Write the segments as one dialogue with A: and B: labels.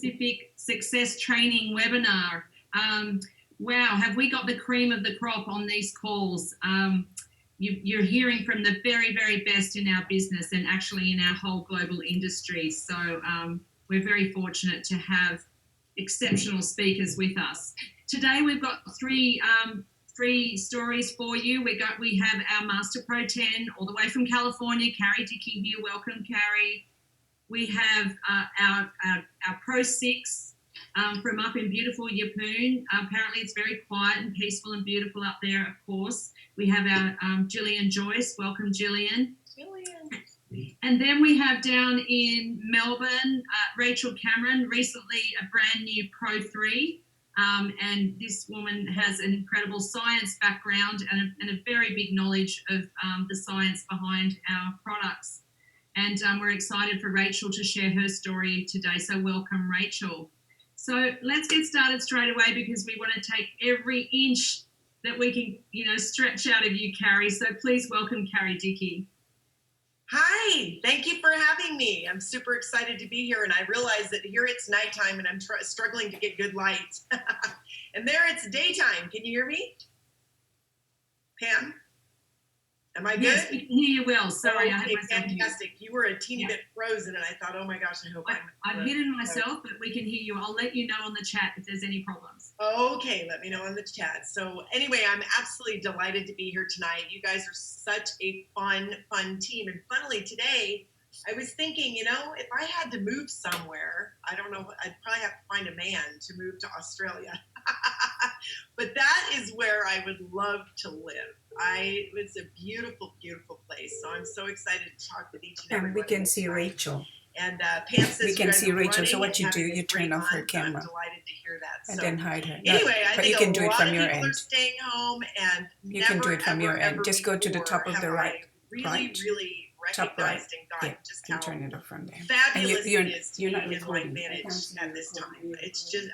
A: Pacific Success Training webinar. Wow, have we got the cream of the crop on these calls? You're hearing from the very, very best in our business and actually in our whole global industry. So we're very fortunate to have exceptional speakers with us. Today we've got three stories for you. We have our Master Pro 10 all the way from California, Carrie, Dickie here. Welcome, Carrie. We have our Pro 6 from up in beautiful Yeppoon. Apparently it's very quiet and peaceful and beautiful up there, of course. We have our Gillian Joyce. Welcome, Gillian. And then we have down in Melbourne, Rachel Cameron, recently a brand new Pro 3. And this woman has an incredible science background and a very big knowledge of the science behind our products. And we're excited for Rachel to share her story today. So welcome, Rachel. So let's get started straight away because we want to take every inch that we can, stretch out of you, Carrie. So please welcome Carrie Dickie.
B: Hi, thank you for having me. I'm super excited to be here, and I realize that here it's nighttime and I'm struggling to get good light. And there it's daytime. Can you hear me? Pam? Am I good?
A: Yes, we can hear you well. Sorry,
B: okay,
A: I had myself
B: fantastic. You were a teeny bit frozen, and I thought, oh my gosh, I hope
A: I've hidden myself, but we can hear you. I'll let you know on the chat if there's any problems.
B: Okay, let me know in the chat. So anyway, I'm absolutely delighted to be here tonight. You guys are such a fun team. And funnily, today, I was thinking, if I had to move somewhere, I don't know, I'd probably have to find a man to move to Australia. But that is where I would love to live. It's a beautiful, beautiful place. So I'm so excited to talk with each and every one.
C: And we can see Rachel.
B: And Pam says
C: we can see Rachel. So what you do, you turn off her camera.
B: I'm delighted to hear that.
C: And then hide her.
B: Anyway, I
C: but
B: think
C: you can do
B: a
C: it
B: lot
C: from
B: of
C: your
B: people
C: end.
B: are staying home, and
C: you can do it from your end. Just go to the top of the right.
B: Really recognized and gotten just how
C: turn it off from there.
B: Fabulous
C: it
B: is to be in my advantage at this time.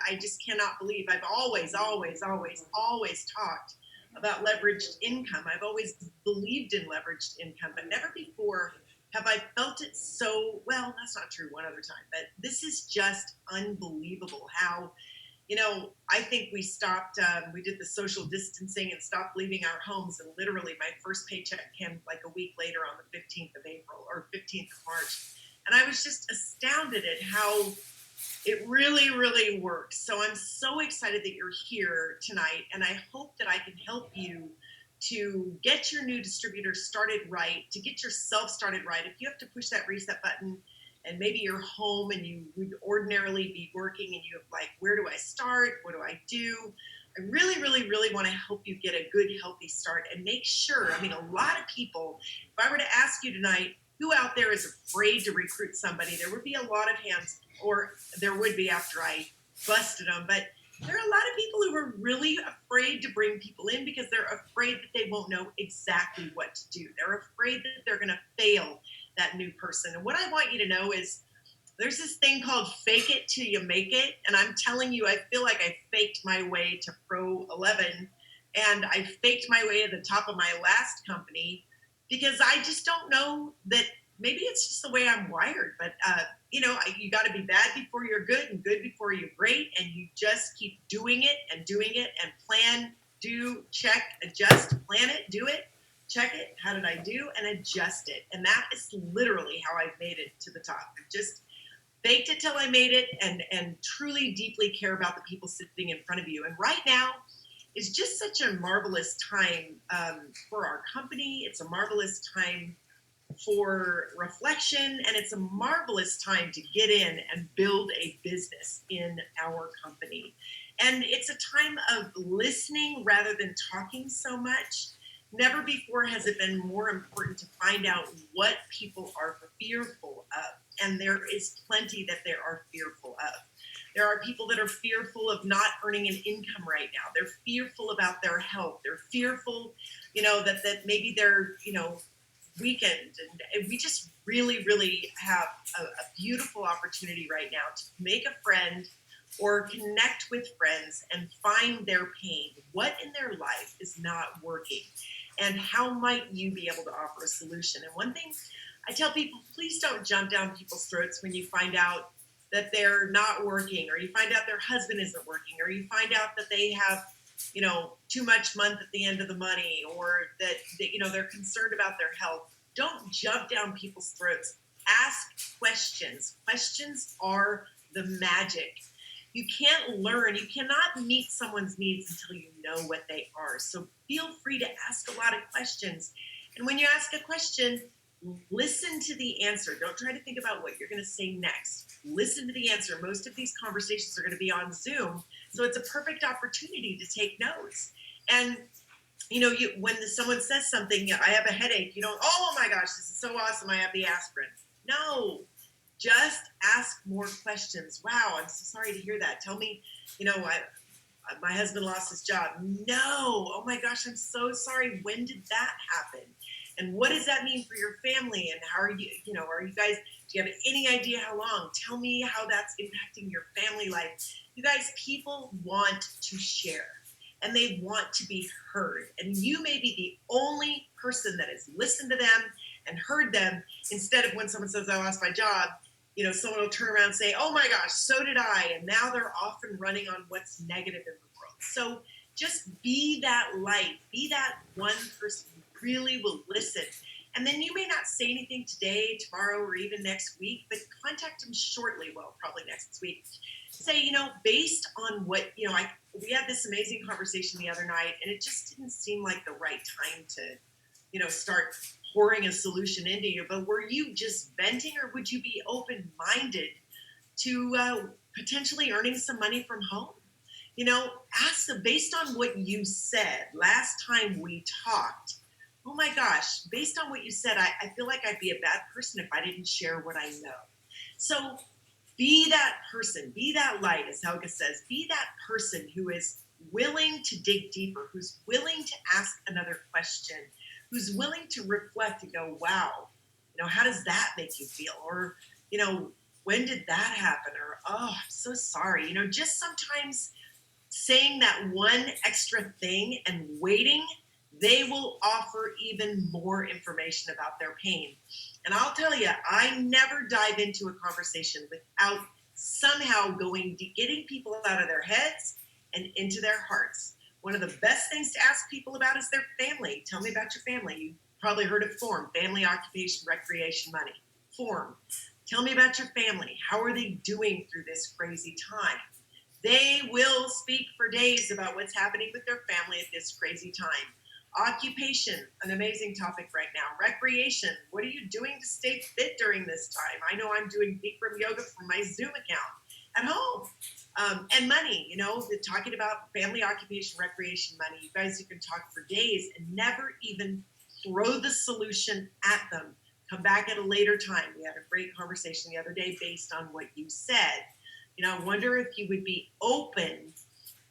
B: I just cannot believe I've always talked about leveraged income. I've always believed in leveraged income, but never before have I felt it so well. That's not true one other time, but this is just unbelievable how, I think we stopped, we did the social distancing and stopped leaving our homes. And literally my first paycheck came like a week later on the 15th of April or 15th of March. And I was just astounded at how it really, really works. So I'm so excited that you're here tonight. And I hope that I can help you to get your new distributor started right, to get yourself started right. If you have to push that reset button, and maybe you're home and you would ordinarily be working and you have like, where do I start? What do I do? I really, really, really want to help you get a good, healthy start and make sure, a lot of people, if I were to ask you tonight, who out there is afraid to recruit somebody, there would be a lot of hands, or there would be after I busted them, but there are a lot of people who are really afraid to bring people in because they're afraid that they won't know exactly what to do. They're afraid that they're going to fail that new person. And what I want you to know is there's this thing called fake it till you make it. And I'm telling you, I feel like I faked my way to Pro 11 and I faked my way to the top of my last company because I just don't know that maybe it's just the way I'm wired. But, you got to be bad before you're good and good before you're great. And you just keep doing it and plan, do, check, adjust, plan it, do it. Check it, how did I do, and adjust it. And that is literally how I've made it to the top. I've just baked it till I made it and truly deeply care about the people sitting in front of you. And right now is just such a marvelous time for our company. It's a marvelous time for reflection, and it's a marvelous time to get in and build a business in our company. And it's a time of listening rather than talking so much. Never before has it been more important to find out what people are fearful of. And there is plenty that they are fearful of. There are people that are fearful of not earning an income right now. They're fearful about their health. They're fearful, that maybe they're, weakened. And we just really, really have a beautiful opportunity right now to make a friend or connect with friends and find their pain. What in their life is not working? And how might you be able to offer a solution? And one thing I tell people, please don't jump down people's throats when you find out that they're not working, or you find out their husband isn't working, or you find out that they have, too much month at the end of the money, or that they're concerned about their health. Don't jump down people's throats. Ask questions. Questions are the magic. You can't learn, you cannot meet someone's needs until you know what they are. So feel free to ask a lot of questions. And when you ask a question, listen to the answer. Don't try to think about what you're going to say next. Listen to the answer. Most of these conversations are going to be on Zoom, so it's a perfect opportunity to take notes. And when someone says something, I have a headache, you don't, oh my gosh, this is so awesome, I have the aspirin. No, just ask more questions. Wow, I'm so sorry to hear that. Tell me, my husband lost his job. No, oh my gosh, I'm so sorry. When did that happen? And what does that mean for your family? And how are you, are you guys, do you have any idea how long? Tell me how that's impacting your family life. You guys, people want to share and they want to be heard. And you may be the only person that has listened to them and heard them, instead of when someone says, I lost my job, someone will turn around and say, oh my gosh, so did I. And now they're off and running on what's negative in the world. So just be that light, be that one person who really will listen. And then you may not say anything today, tomorrow, or even next week, but contact them shortly. Well, probably next week. Say, based on what, we had this amazing conversation the other night, and it just didn't seem like the right time to, start pouring a solution into you. But were you just venting, or would you be open-minded to potentially earning some money from home? Ask them, based on what you said last time we talked, oh my gosh, based on what you said, I feel like I'd be a bad person if I didn't share what I know. So be that person, be that light, as Helga says, be that person who is willing to dig deeper, who's willing to ask another question, who's willing to reflect and go, wow, how does that make you feel? Or, when did that happen? Or, oh, I'm so sorry. Just sometimes saying that one extra thing and waiting, they will offer even more information about their pain. And I'll tell you, I never dive into a conversation without somehow getting people out of their heads and into their hearts. One of the best things to ask people about is their family. Tell me about your family. You probably heard of FORM, Family, Occupation, Recreation, Money. FORM. Tell me about your family. How are they doing through this crazy time? They will speak for days about what's happening with their family at this crazy time. Occupation, an amazing topic right now. Recreation, what are you doing to stay fit during this time? I know I'm doing Bikram yoga from my Zoom account at home. And money, talking about family, occupation, recreation, money. You guys, you can talk for days and never even throw the solution at them. Come back at a later time. We had a great conversation the other day based on what you said. I wonder if you would be open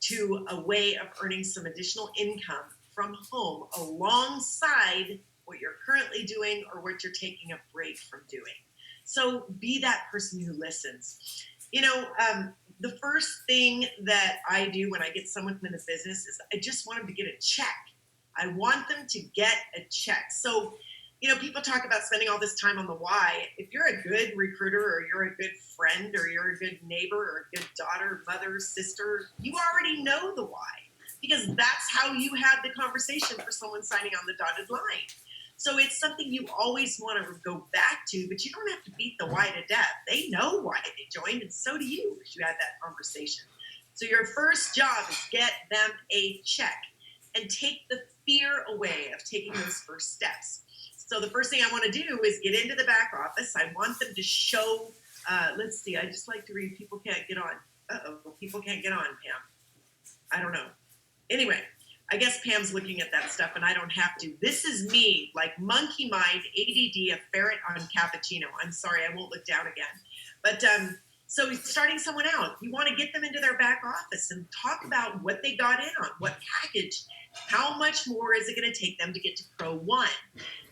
B: to a way of earning some additional income from home alongside what you're currently doing or what you're taking a break from doing. So be that person who listens. The first thing that I do when I get someone in the business is I just want them to get a check. I want them to get a check. So, people talk about spending all this time on the why. If you're a good recruiter, or you're a good friend, or you're a good neighbor, or a good daughter, mother, sister, you already know the why, because that's how you had the conversation for someone signing on the dotted line. So it's something you always want to go back to, but you don't have to beat the why to death. They know why they joined, and so do you, because you had that conversation. So your first job is get them a check and take the fear away of taking those first steps. So the first thing I want to do is get into the back office. I want them to show, let's see, I just like to read, people can't get on. People can't get on, Pam. I don't know. Anyway, I guess Pam's looking at that stuff and I don't have to. This is me, like monkey mind, ADD, a ferret on cappuccino. I'm sorry, I won't look down again. But so starting someone out, you want to get them into their back office and talk about what they got in on, what package, how much more is it going to take them to get to Pro 1?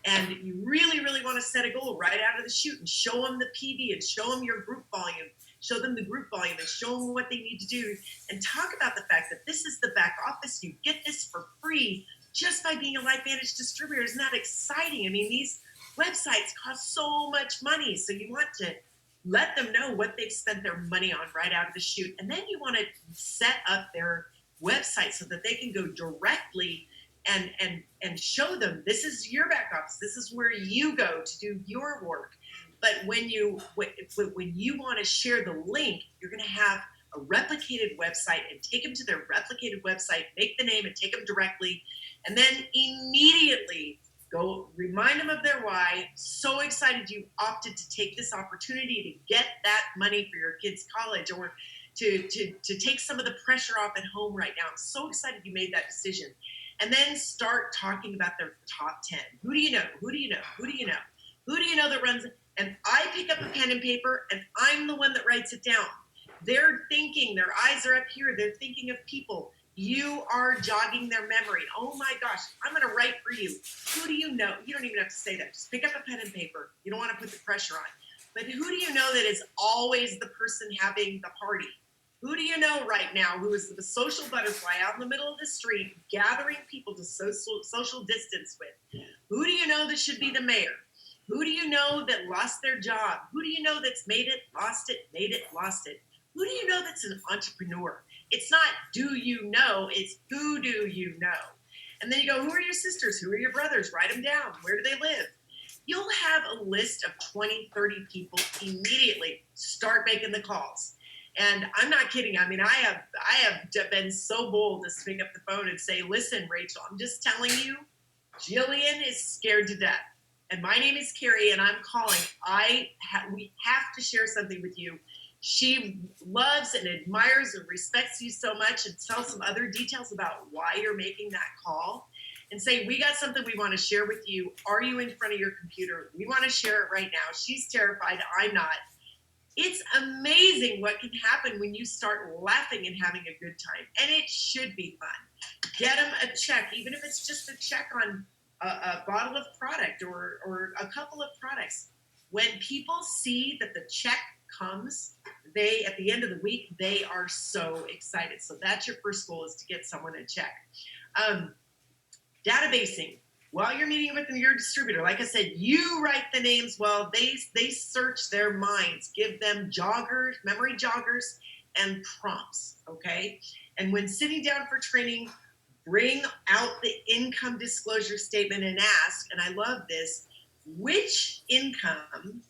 B: And you really, really want to set a goal right out of the chute and show them the PV and show them your group volume, show them the group volume and show them what they need to do, and talk about the fact that this is the back office. You get this for free just by being a LifeVantage distributor. Isn't that exciting? I mean, these websites cost so much money. So you want to let them know what they've spent their money on right out of the chute. And then you want to set up their website so that they can go directly and show them, this is your back office. This is where you go to do your work. But when you want to share the link, you're going to have a replicated website and take them to their replicated website, make the name and take them directly, and then immediately go remind them of their why. So excited you opted to take this opportunity to get that money for your kids' college, or to take some of the pressure off at home right now. I'm so excited you made that decision. And then start talking about their top 10. Who do you know? Who do you know? Who do you know? Who do you know that runs it? And I pick up a pen and paper, and I'm the one that writes it down. They're thinking, their eyes are up here. They're thinking of people. You are jogging their memory. Oh my gosh, I'm going to write for you. Who do you know? You don't even have to say that. Just pick up a pen and paper. You don't want to put the pressure on. But who do you know that is always the person having the party? Who do you know right now who is the social butterfly out in the middle of the street gathering people to social distance with? Who do you know that should be the mayor? Who do you know that lost their job? Who do you know that's made it, lost it, lost it? Who do you know that's an entrepreneur? It's not do you know, it's who do you know? And then you go, who are your sisters? Who are your brothers? Write them down. Where do they live? You'll have a list of 20, 30 people immediately. Start making the calls. And I'm not kidding. I mean, I have been so bold to pick up the phone and say, listen, Rachel, I'm just telling you, Jillian is scared to death. And my name is Carrie, and I'm calling. We have to share something with you. She loves and admires and respects you so much, and tell some other details about why you're making that call. And say, we got something we want to share with you. Are you in front of your computer? We want to share it right now. She's terrified. I'm not. It's amazing what can happen when you start laughing and having a good time. And it should be fun. Get them a check, even if it's just a check on a bottle of product or a couple of products. When people see that the check comes, at the end of the week, they are so excited. So that's your first goal, is to get someone a check. Databasing. While you're meeting with your distributor, like I said, you write the names while they search their minds. Give them joggers, memory joggers, and prompts, okay? And when sitting down for training, bring out the income disclosure statement and ask, and I love this, which income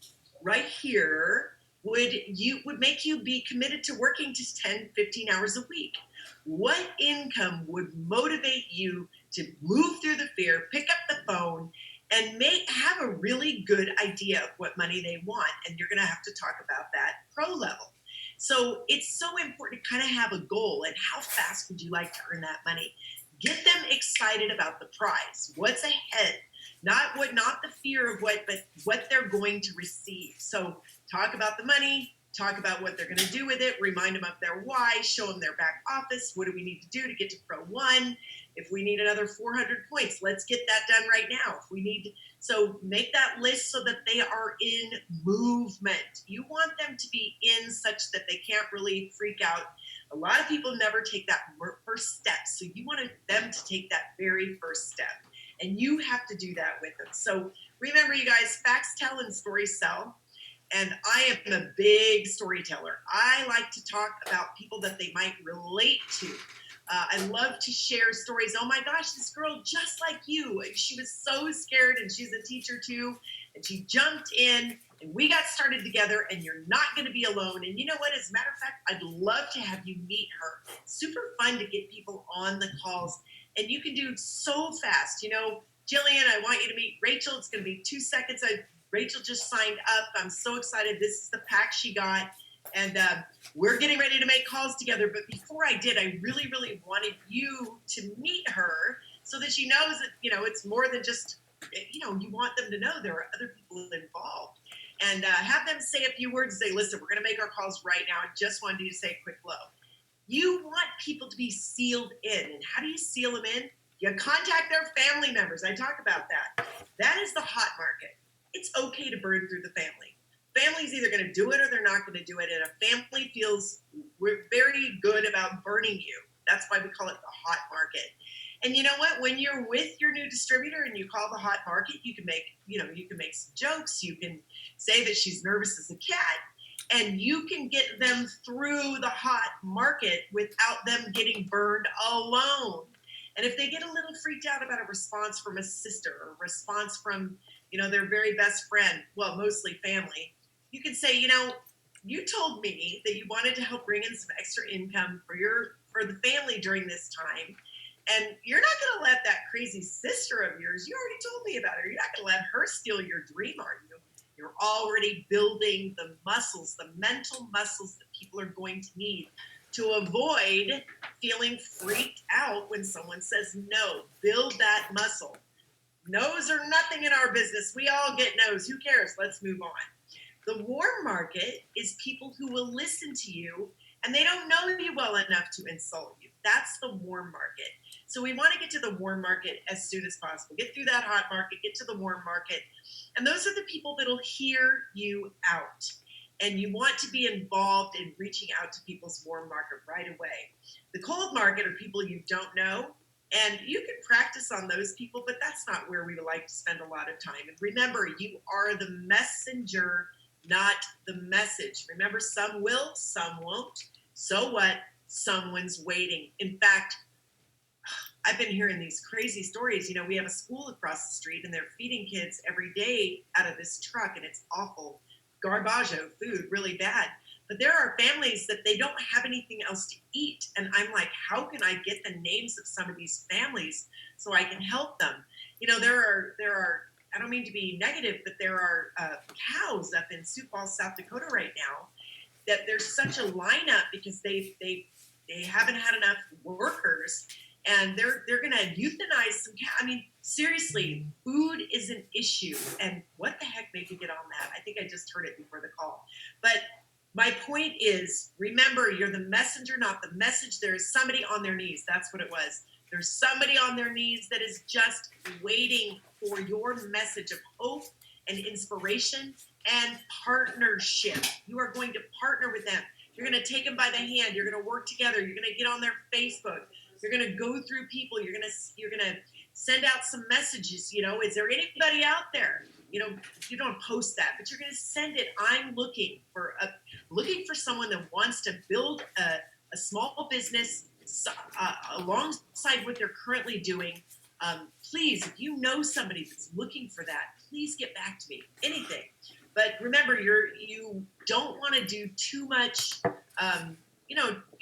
B: right here would make you be committed to working to 10, 15 hours a week? What income would motivate you to move through the fear, pick up the phone, and have a really good idea of what money they want? And you're going to have to talk about that pro level. So it's so important to kind of have a goal, and how fast would you like to earn that money? Get them excited about the prize. What's ahead? Not the fear of but what they're going to receive. So talk about the money. Talk about what they're going to do with it. Remind them of their why. Show them their back office. What do we need to do to get to Pro 1? If we need another 400 points, let's get that done right now. If we need, so make that list so that they are in movement. You want them to be in such that they can't really freak out. A lot of people never take that first step. So you want them to take that very first step. And you have to do that with them. So remember, you guys, facts tell and stories sell. And I am a big storyteller. I like to talk about people that they might relate to. I love to share stories. Oh my gosh, this girl just like you. She was so scared, and she's a teacher too. And she jumped in, and we got started together, and you're not going to be alone. And you know what? As a matter of fact, I'd love to have you meet her. Super fun to get people on the calls. And you can do so fast. You know, Jillian, I want you to meet Rachel. It's going to be 2 seconds. Rachel just signed up. I'm so excited. This is the pack she got. And we're getting ready to make calls together. But before I did, I really, really wanted you to meet her so that she knows that, you know, it's more than just, you know, you want them to know there are other people involved. And have them say a few words and say, listen, we're going to make our calls right now. I just wanted you to say a quick hello. You want people to be sealed in. And how do you seal them in? You contact their family members. I talk about that. That is the hot market. It's okay to burn through the family. Family's either going to do it or they're not going to do it. And a family feels we're very good about burning you. That's why we call it the hot market. And you know what? When you're with your new distributor and you call the hot market, you can make some jokes. You can say that she's nervous as a cat. And you can get them through the hot market without them getting burned alone. And if they get a little freaked out about a response from a sister or a response from, their very best friend, well, mostly family, you can say, you told me that you wanted to help bring in some extra income for the family during this time. And you're not going to let that crazy sister of yours, you already told me about her, you're not going to let her steal your dream, are you? You're already building the muscles, the mental muscles that people are going to need to avoid feeling freaked out when someone says no. Build that muscle. No's are nothing in our business. We all get no's. Who cares? Let's move on. The warm market is people who will listen to you and they don't know you well enough to insult you. That's the warm market. So we want to get to the warm market as soon as possible. Get through that hot market, get to the warm market. And those are the people that'll hear you out. And you want to be involved in reaching out to people's warm market right away. The cold market are people you don't know. And you can practice on those people, but that's not where we would like to spend a lot of time. And remember, you are the messenger, not the message. Remember, some will, some won't. So what? Someone's waiting. In fact, I've been hearing these crazy stories. We have a school across the street and they're feeding kids every day out of this truck and it's awful. Garbaggio food, really bad. But there are families that they don't have anything else to eat. And I'm like, how can I get the names of some of these families so I can help them? There are, I don't mean to be negative, but there are cows up in Sioux Falls, South Dakota right now that there's such a lineup because they haven't had enough workers. And they're going to euthanize some cows. I mean, seriously, food is an issue. And what the heck made me get on that? I think I just heard it before the call. But my point is, remember, you're the messenger, not the message. There is somebody on their knees. That's what it was. There's somebody on their knees that is just waiting for your message of hope and inspiration and partnership. You are going to partner with them. You're going to take them by the hand. You're going to work together. You're going to get on their Facebook. You're going to go through people. You're going to send out some messages. Is there anybody out there? You don't post that, but you're going to send it. I'm looking for someone that wants to build a small business alongside what they're currently doing. Please, if you know somebody that's looking for that, please get back to me. Anything. But remember, you don't want to do too much. You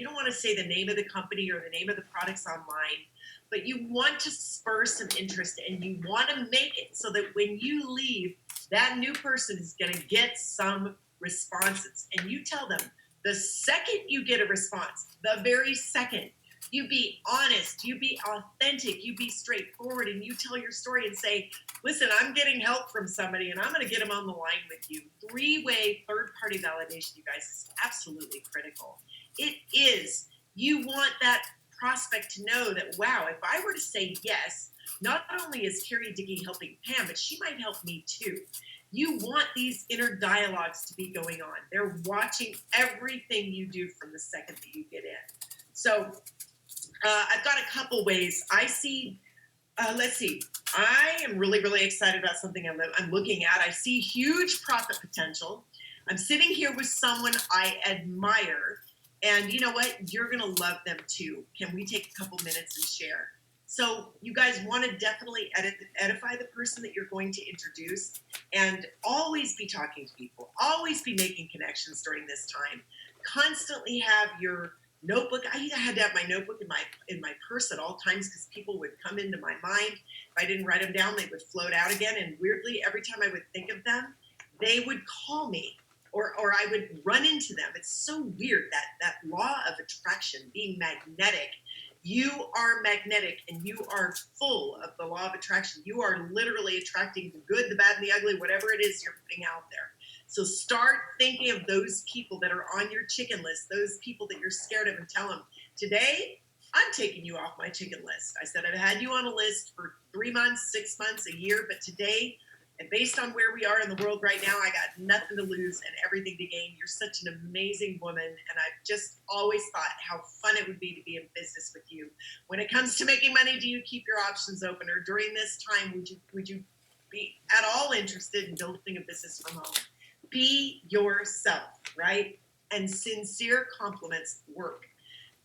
B: don't want to say the name of the company or the name of the products online, but you want to spur some interest and you want to make it so that when you leave, that new person is going to get some responses. And you tell them the second you get a response, the very second, you be honest, you be authentic, you be straightforward, and you tell your story and say, listen, I'm getting help from somebody and I'm going to get them on the line with you. 3-way third-party validation, you guys, is absolutely critical. It is. You want that prospect to know that, wow, if I were to say yes, not only is Carrie Dickie helping Pam, but she might help me too. You want these inner dialogues to be going on. They're watching everything you do from the second that you get in. So I've got a couple ways. I see, let's see. I am really, really excited about something I'm looking at. I see huge profit potential. I'm sitting here with someone I admire. And you know what? You're going to love them too. Can we take a couple minutes and share? So you guys want to definitely edify the person that you're going to introduce and always be talking to people. Always be making connections during this time. Constantly have your notebook. I had to have my notebook in my purse at all times because people would come into my mind. If I didn't write them down, they would float out again. And weirdly, every time I would think of them, they would call me. Or I would run into them. It's so weird, that law of attraction, being magnetic. You are magnetic and you are full of the law of attraction. You are literally attracting the good, the bad, and the ugly, whatever it is you're putting out there. So start thinking of those people that are on your chicken list, those people that you're scared of, and tell them, today, I'm taking you off my chicken list. I said I've had you on a list for 3 months, 6 months, a year, but today, and based on where we are in the world right now, I got nothing to lose and everything to gain. You're such an amazing woman, and I've just always thought how fun it would be to be in business with you. When it comes to making money, do you keep your options open? Or during this time, would you be at all interested in building a business from home? Be yourself, right? And sincere compliments work.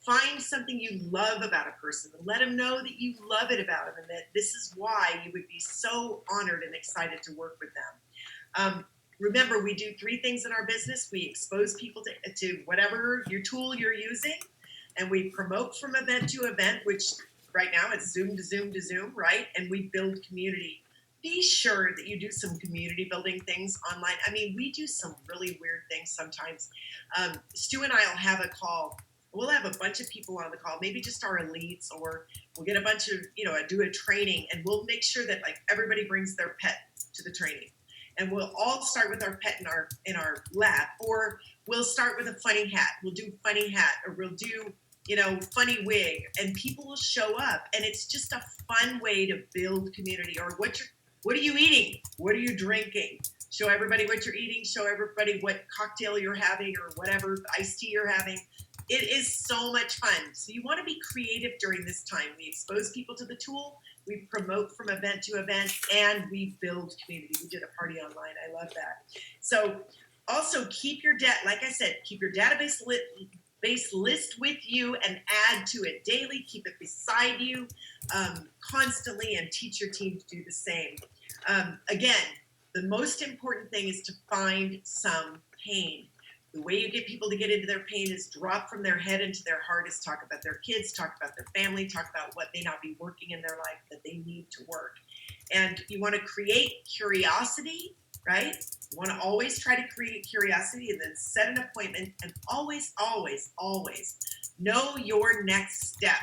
B: Find something you love about a person and let them know that you love it about them and that this is why you would be so honored and excited to work with them. Remember, we do 3 things in our business. We expose people to whatever your tool you're using, and we promote from event to event, which right now it's Zoom to Zoom to Zoom, right? And we build community. Be sure that you do some community building things online. I mean, we do some really weird things sometimes. Stu and I will have a call. We'll have a bunch of people on the call, maybe just our elites, or we'll get a bunch of, do a training, and we'll make sure that like everybody brings their pet to the training. And we'll all start with our pet in our lap, or we'll start with a funny hat. We'll do funny hat, or we'll do, funny wig, and people will show up, and it's just a fun way to build community. Or what are you eating? What are you drinking? Show everybody what you're eating. Show everybody what cocktail you're having or whatever iced tea you're having. It is so much fun. So you want to be creative during this time. We expose people to the tool, we promote from event to event, and we build community. We did a party online. I love that. So also keep your like I said, keep your database list with you and add to it daily. Keep it beside you constantly, and teach your team to do the same. Again, the most important thing is to find some pain. The way you get people to get into their pain is drop from their head into their heart, is talk about their kids, talk about their family, talk about what may not be working in their life that they need to work. And you want to create curiosity, right? You want to always try to create curiosity, and then set an appointment, and always, always, always know your next step.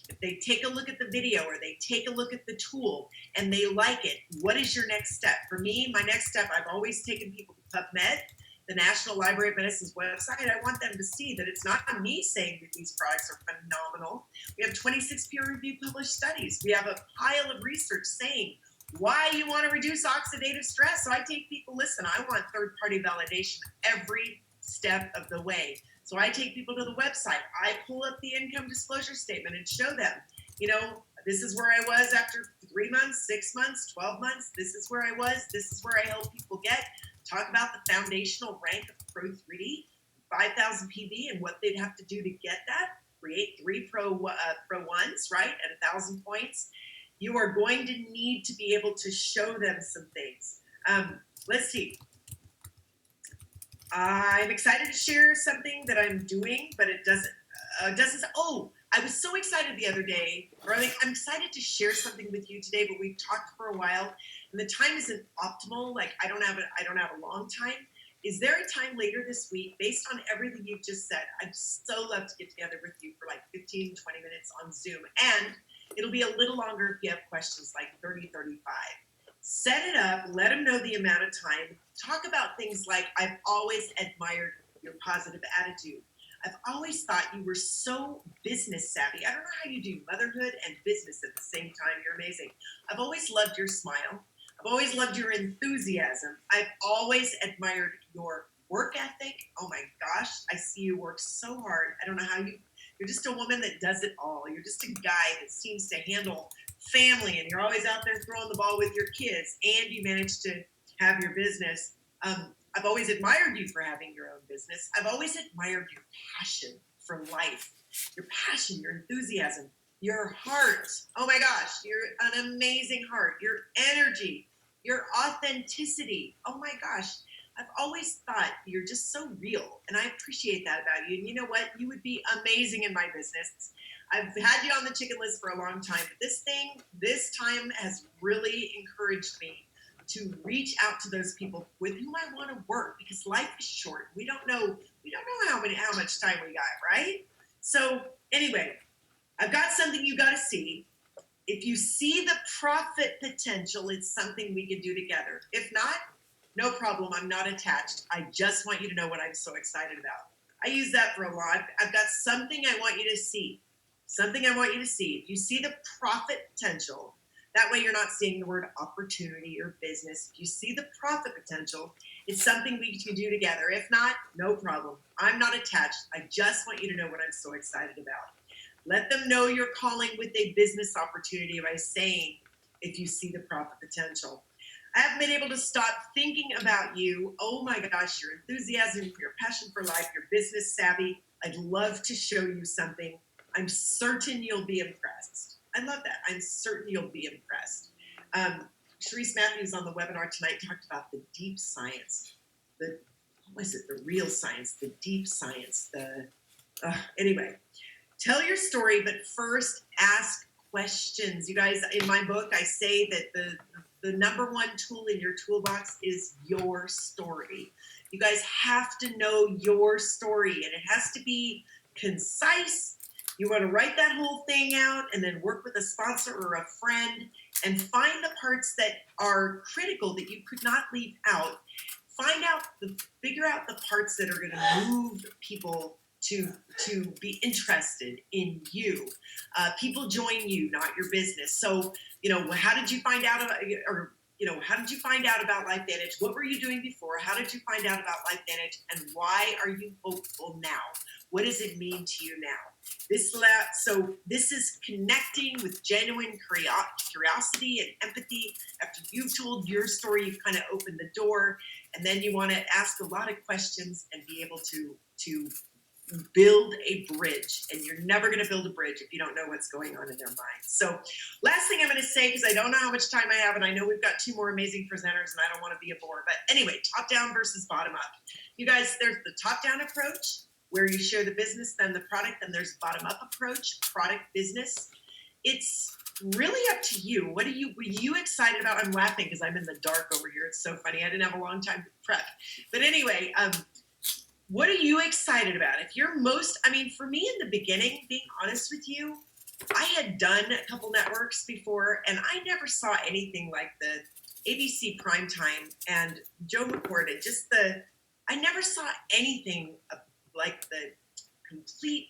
B: If they take a look at the video or they take a look at the tool and they like it, what is your next step? For me, my next step, I've always taken people to PubMed, the National Library of Medicine's website. I want them to see that it's not me saying that these products are phenomenal. We have 26 peer-reviewed published studies. We have a pile of research saying why you want to reduce oxidative stress. So I take people, listen, I want third-party validation every step of the way. So I take people to the website. I pull up the income disclosure statement and show them, this is where I was after 3 months, 6 months, 12 months. This is where I was. This is where I help people get. Talk about the foundational rank of Pro 3D, 5,000 PV, and what they'd have to do to get that. Create 3 Pro 1s, right, at 1,000 points. You are going to need to be able to show them some things. Let's see. I'm excited to share something that I'm doing, but it doesn't. Oh, I was so excited the other day. I'm excited to share something with you today, but we've talked for a while, and the time isn't optimal. Like I don't have a long time. Is there a time later this week, based on everything you've just said? I'd so love to get together with you for like 15, 20 minutes on Zoom, and it'll be a little longer if you have questions, like 30, 35. Set it up, let them know the amount of time. Talk about things like, I've always admired your positive attitude. I've always thought you were so business savvy. I don't know how you do motherhood and business at the same time. You're amazing. I've always loved your smile. I've always loved your enthusiasm. I've always admired your work ethic. Oh my gosh, I see you work so hard. I don't know how you're just a woman that does it all. You're just a guy that seems to handle family, and you're always out there throwing the ball with your kids, and you manage to have your business. I've always admired you for having your own business. I've always admired your passion for life, your passion, your enthusiasm, your heart. Oh my gosh, you're an amazing heart, your energy, your authenticity. Oh my gosh, I've always thought you're just so real, and I appreciate that about you. And you know what? You would be amazing in my business. I've had you on the chicken list for a long time, but this time has really encouraged me to reach out to those people with whom I want to work, because life is short. We don't know how much time we got, right? So anyway, I've got something you got to see. If you see the profit potential, it's something we can do together. If not, no problem. I'm not attached. I just want you to know what I'm so excited about. I use that for a lot. I've got something I want you to see. Something I want you to see. If you see the profit potential, that way you're not seeing the word opportunity or business. If you see the profit potential, it's something we can do together. If not, no problem. I'm not attached. I just want you to know what I'm so excited about. Let them know you're calling with a business opportunity by saying, if you see the profit potential. I haven't been able to stop thinking about you. Oh my gosh, your enthusiasm, your passion for life, your business savvy. I'd love to show you something. I'm certain you'll be impressed. I love that. I'm certain you'll be impressed. Sharice Matthews on the webinar tonight talked about the deep science. What was it? The real science, the deep science. Anyway, tell your story, but first ask questions. You guys, in my book, I say that the number one tool in your toolbox is your story. You guys have to know your story, and it has to be concise. You want to write that whole thing out and then work with a sponsor or a friend and find the parts that are critical that you could not leave out. Figure out the parts that are going to move people to be interested in you. People join you, not your business. So, how did you find out about, how did you find out about LifeVantage? What were you doing before? How did you find out about LifeVantage? And why are you hopeful now? What does it mean to you now? So this is connecting with genuine curiosity and empathy. After you've told your story, you've kind of opened the door, and then you want to ask a lot of questions and be able to build a bridge. And you're never going to build a bridge if you don't know what's going on in their minds. So last thing I'm going to say, because I don't know how much time I have, and I know we've got 2 more amazing presenters, and I don't want to be a bore. But anyway, top down versus bottom up. You guys, there's the top down approach, where you share the business, then the product, then there's bottom-up approach, product business. It's really up to you. Were you excited about? I'm laughing because I'm in the dark over here. It's so funny. I didn't have a long time to prep. But anyway, what are you excited about? If you're for me in the beginning, being honest with you, I had done a couple networks before, and I never saw anything like the ABC Primetime and Joe McCord, and I never saw anything like the complete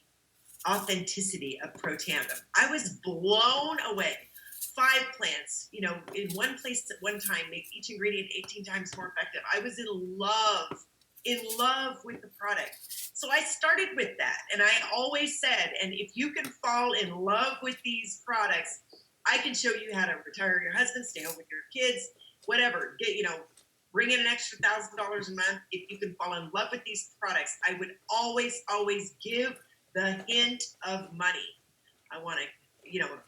B: authenticity of Pro Tandem. I was blown away. 5 plants, in one place at one time, make each ingredient 18 times more effective. I was in love with the product. So I started with that. And I always said, and if you can fall in love with these products, I can show you how to retire your husband, stay home with your kids, whatever, bring in an extra $1,000 a month. If you can fall in love with these products, I would always give the hint of money. I want to,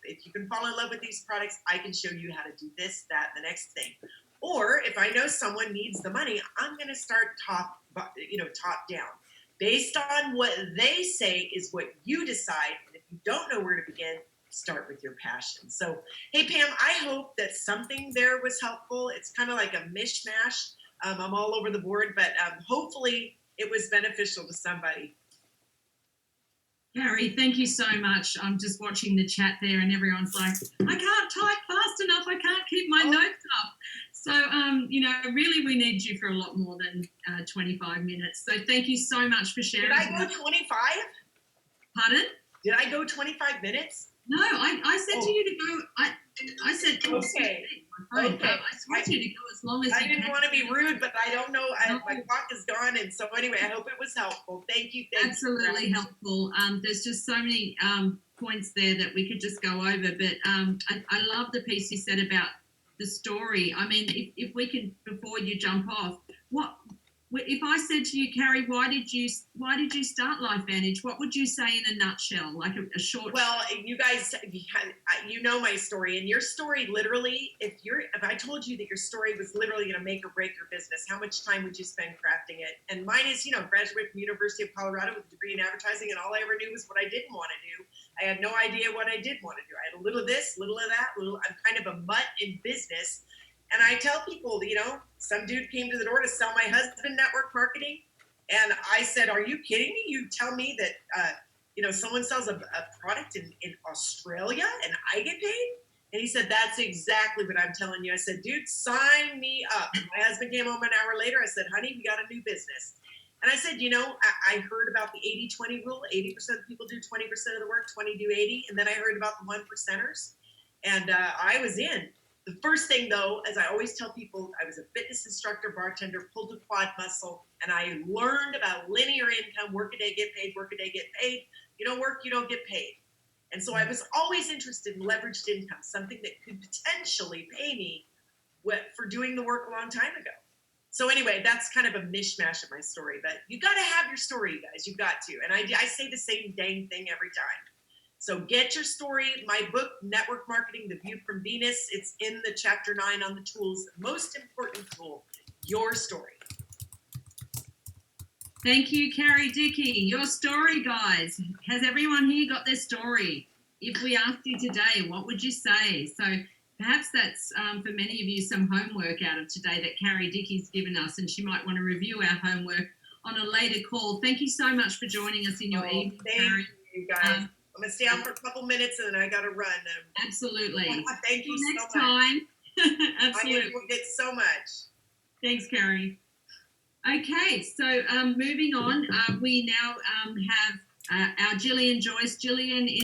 B: if you can fall in love with these products, I can show you how to do this, that, the next thing. Or if I know someone needs the money, I'm going to start top down. Based on what they say is what you decide. And if you don't know where to begin, start with your passion. So, hey, Pam, I hope that something there was helpful. It's kind of like a mishmash. I'm all over the board, but hopefully it was beneficial to somebody.
A: Carrie, thank you so much. I'm just watching the chat there, and everyone's like, I can't type fast enough. I can't keep my notes up. So, really we need you for a lot more than 25 minutes. So thank you so much for sharing.
B: Did I go 25?
A: Pardon?
B: Did I go 25 minutes?
A: No, I said to you to go. I said,
B: okay.
A: I told you to go as long as you can.
B: I didn't want to be rude, but I don't know. My clock is gone, and so anyway, I hope it was helpful. Thank you.
A: Absolutely helpful. There's just so many points there that we could just go over, but I love the piece you said about the story. I mean, if we can, before you jump off, if I said to you, Carrie, why did you start LifeVantage? What would you say in a nutshell, like a short?
B: Well, you guys, you know my story, and your story literally, if I told you that your story was literally going to make or break your business, how much time would you spend crafting it? And mine is, graduated from University of Colorado with a degree in advertising, and all I ever knew was what I didn't want to do. I had no idea what I did want to do. I had a little of this, little of that, I'm kind of a mutt in business. And I tell people, some dude came to the door to sell my husband network marketing. And I said, are you kidding me? You tell me that, someone sells a product in Australia and I get paid? And he said, that's exactly what I'm telling you. I said, dude, sign me up. My husband came home an hour later. I said, honey, we got a new business. And I said, I heard about the 80-20 rule. 80% of people do 20% of the work, 20 do 80. And then I heard about the 1%ers. And I was in. The first thing, though, as I always tell people, I was a fitness instructor, bartender, pulled a quad muscle, and I learned about linear income, work a day, get paid, work a day, get paid. You don't work, you don't get paid. And so I was always interested in leveraged income, something that could potentially pay me for doing the work a long time ago. So anyway, that's kind of a mishmash of my story, but you got to have your story, you guys. You got to. And I say the same dang thing every time. So get your story. My book, Network Marketing, The View from Venus, it's in the chapter 9 on the tools. The most important tool, your story.
A: Thank you, Carrie, Dickie. Your story, guys. Has everyone here got their story? If we asked you today, what would you say? So perhaps that's for many of you some homework out of today that Carrie Dickie's given us, and she might want to review our homework on a later call. Thank you so much for joining us in your evening, Carrie.
B: You guys. I'm going to stay out for a couple minutes and then I got to run.
A: Absolutely.
B: Thank you
A: next
B: so much.
A: time. Absolutely.
B: I enjoyed it so much.
A: Thanks, Carrie. Okay, so moving on, we now have our Gillian Joyce. Gillian is